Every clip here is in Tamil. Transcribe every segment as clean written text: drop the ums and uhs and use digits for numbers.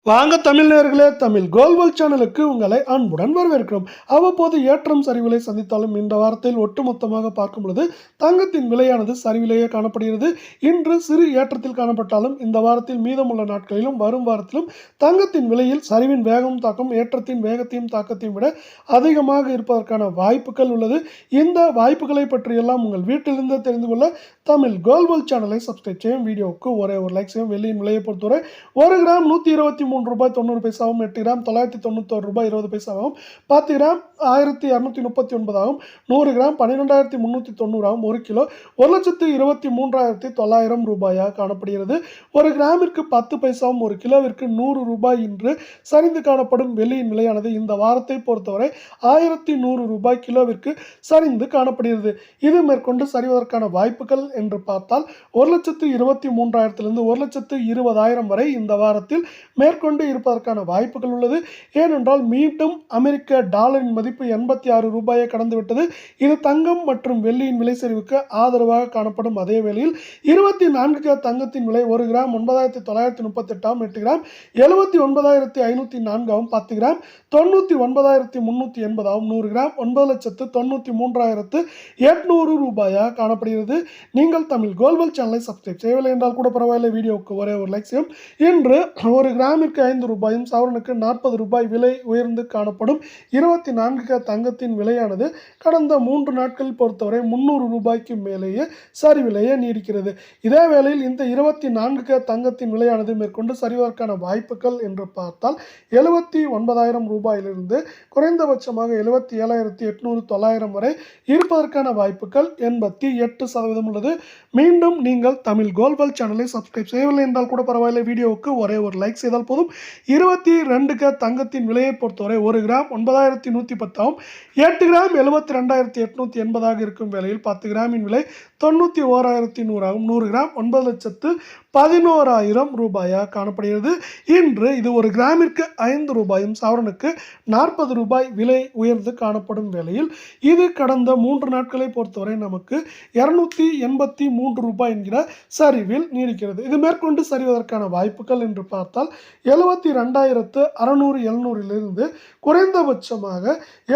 வாங்க தமிழ் நேயர்களே, தமிழ் கோல்வல் சேனலுக்கு உங்களை அன்புடன் வரவேற்கிறோம். அவ்வப்போது ஏற்றம் சரிவுகளை சந்தித்தாலும் இந்த வாரத்தில் ஒட்டுமொத்தமாக பார்க்கும் பொழுது தங்கத்தின் விலையானது சரிவிலேயே காணப்படுகிறது. இன்று சிறு ஏற்றத்தில் காணப்பட்டாலும் இந்த வாரத்தில் மீதமுள்ள நாட்களிலும் வரும் வாரத்திலும் தங்கத்தின் விலையில் சரிவின் வேகம் தாக்கம் ஏற்றத்தின் வேகத்தையும் தாக்கத்தையும் விட அதிகமாக இருப்பதற்கான வாய்ப்புகள் உள்ளது. இந்த வாய்ப்புகளை பற்றியெல்லாம் உங்கள் வீட்டிலிருந்து தெரிந்து கொள்ள தமிழ் கோல்வல் சேனலை சப்ஸ்கிரைப் செய்யும். வீடியோவுக்கு ஒரே ஒரு லைக் செய்யும். வெள்ளியின் விலையை பொறுத்தவரை 1 கிராம் 123 ரூபாய் 90 பைசாவும், 8 கிராம் 991 ரூபாய் 20 பைசாவும், 10 கிராம் 1239 ஆகும், 100 கிராம் 12390 ஆகும். 1 கிலோ 1,23,900 ரூபாயாக காணப்படுகிறது. ஒரு கிராமிற்கு 10 பைசாவும் 1 கிலோவிற்கு 100 ரூபாய் என்று சரிந்து காணப்படும் வெள்ளியின் விலையானது இந்த வாரத்தை பொறுத்தவரை 1100 ரூபாய் கிலோவிற்கு சரிந்து காணப்படுகிறது. இது மேற்கொண்டு சரிவதற்கான வாய்ப்புகள் என்று பார்த்தால் 1,23,000 1,20,000 வரை இந்த வாரத்தில் மேற்கொண்டு இருப்பதற்கான வாய்ப்புகள் உள்ளது. ஏனென்றால் மீண்டும் அமெரிக்க டாலரின் மதிப்பு 86 ரூபாயை கடந்துவிட்டது. இது தங்கம் மற்றும் வெள்ளியின் விலை சரிவுக்கு ஆதரவாக காணப்படும். அதே வேளையில் 24 தங்கத்தின் விலை 1 கிராம் 9,938 ஆகும், 8 கிராம் 79,504 ஆகும், 10 கிராம் 99,380 ஆகும், 100 கிராம் 9,93,800 ரூபாயாக காணப்படுகிறது. நீங்கள் தமிழ் கோல்வல் சேனலை சப்ஸ்கிரைப் செய்யவில்லை என்றால் கூட பரவாயில்லை, வீடியோவுக்கு ஒரே ஒரு லைக் செய்யும். இன்று ஒரு கிராமிற்கு 5 ரூபாயும் சவரனுக்கு 40 ரூபாய் விலை உயர்ந்து காணப்படும். 24 தங்கத்தின் விலையானது கடந்த 3 நாட்கள் பொறுத்தவரை 300 ரூபாய்க்கு மேலேயே சரிவிலேயே நீடிக்கிறது. இதே வேளையில் இந்த 24 தங்கத்தின் விலையானது மேற்கொண்டு சரிவதற்கான வாய்ப்புகள் என்று பார்த்தால் 79,000 ரூபாயிலிருந்து குறைந்தபட்சமாக 77,800 வரை இருப்பதற்கான வாய்ப்புகள் 88% உள்ளது. மீண்டும் நீங்கள் தமிழ் கோல்வல் சேனலை சப்ஸ்கிரைப் செய்யவில்லை என்றால் கூட பரவாயில்லை, வீடியோவுக்கு ஒரே ஒரு லைக் செய்தால் போதும். 22 தங்கத்தின் விலையை பொறுத்தவரை 1 கிராம் 9,110 ஆகும், 8 கிராம் 72,880 இருக்கும் வேளையில் 10 கிராமின் விலை 91,100 ஆகும், 100 கிராம் 9,11,000 ரூபாயாக காணப்படுகிறது. இன்று இது ஒரு கிராமிற்கு 5 ரூபாயும் சவரனுக்கு 40 ரூபாய் விலை உயர்ந்து காணப்படும் வேளையில் இது கடந்த 3 நாட்களை பொறுத்தவரை நமக்கு 283 ரூபாய் என்கிற சரிவில் நீடிக்கிறது. இது மேற்கொண்டு சரிவதற்கான வாய்ப்புகள் என்று பார்த்தால் 72,600 குறைந்தபட்சமாக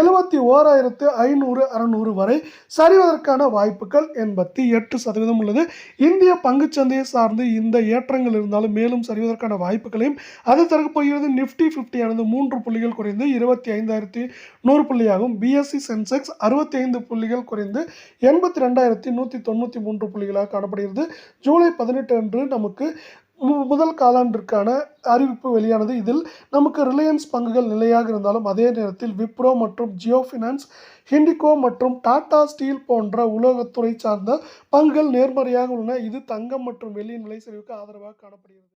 71,500 வரை சரிவதற்கான வாய்ப்புகள் 88% உள்ளது. இந்திய பங்குச்சந்தையை சார்ந்து இந்த ஏற்றங்கள் இருந்தாலும் மேலும் சரிவதற்கான வாய்ப்புகளையும் அது தரப் போகிறது. நிஃப்டி 50 ஆனது 3 புள்ளிகள் குறைந்து 25,100 புள்ளியாகும். பிஎஸ்சி சென்செக்ஸ் 65 புள்ளிகள் குறைந்து 82,193 புள்ளிகளாக காணப்படுகிறது. ஜூலை 18 அன்று நமக்கு முதல் காலாண்டிற்கான அறிவிப்பு வெளியானது. இதில் நமக்கு ரிலையன்ஸ் பங்குகள் நிலையாக இருந்தாலும் அதே நேரத்தில் விப்ரோ மற்றும் ஜியோ ஃபினான்ஸ், ஹிண்டிகோ மற்றும் டாடா ஸ்டீல் போன்ற உலோகத்துறை சார்ந்த பங்குகள் நேர்மறையாக உள்ளன. இது தங்கம் மற்றும் வெள்ளியின் விலை சரிவுக்கு ஆதரவாக காணப்படுகிறது.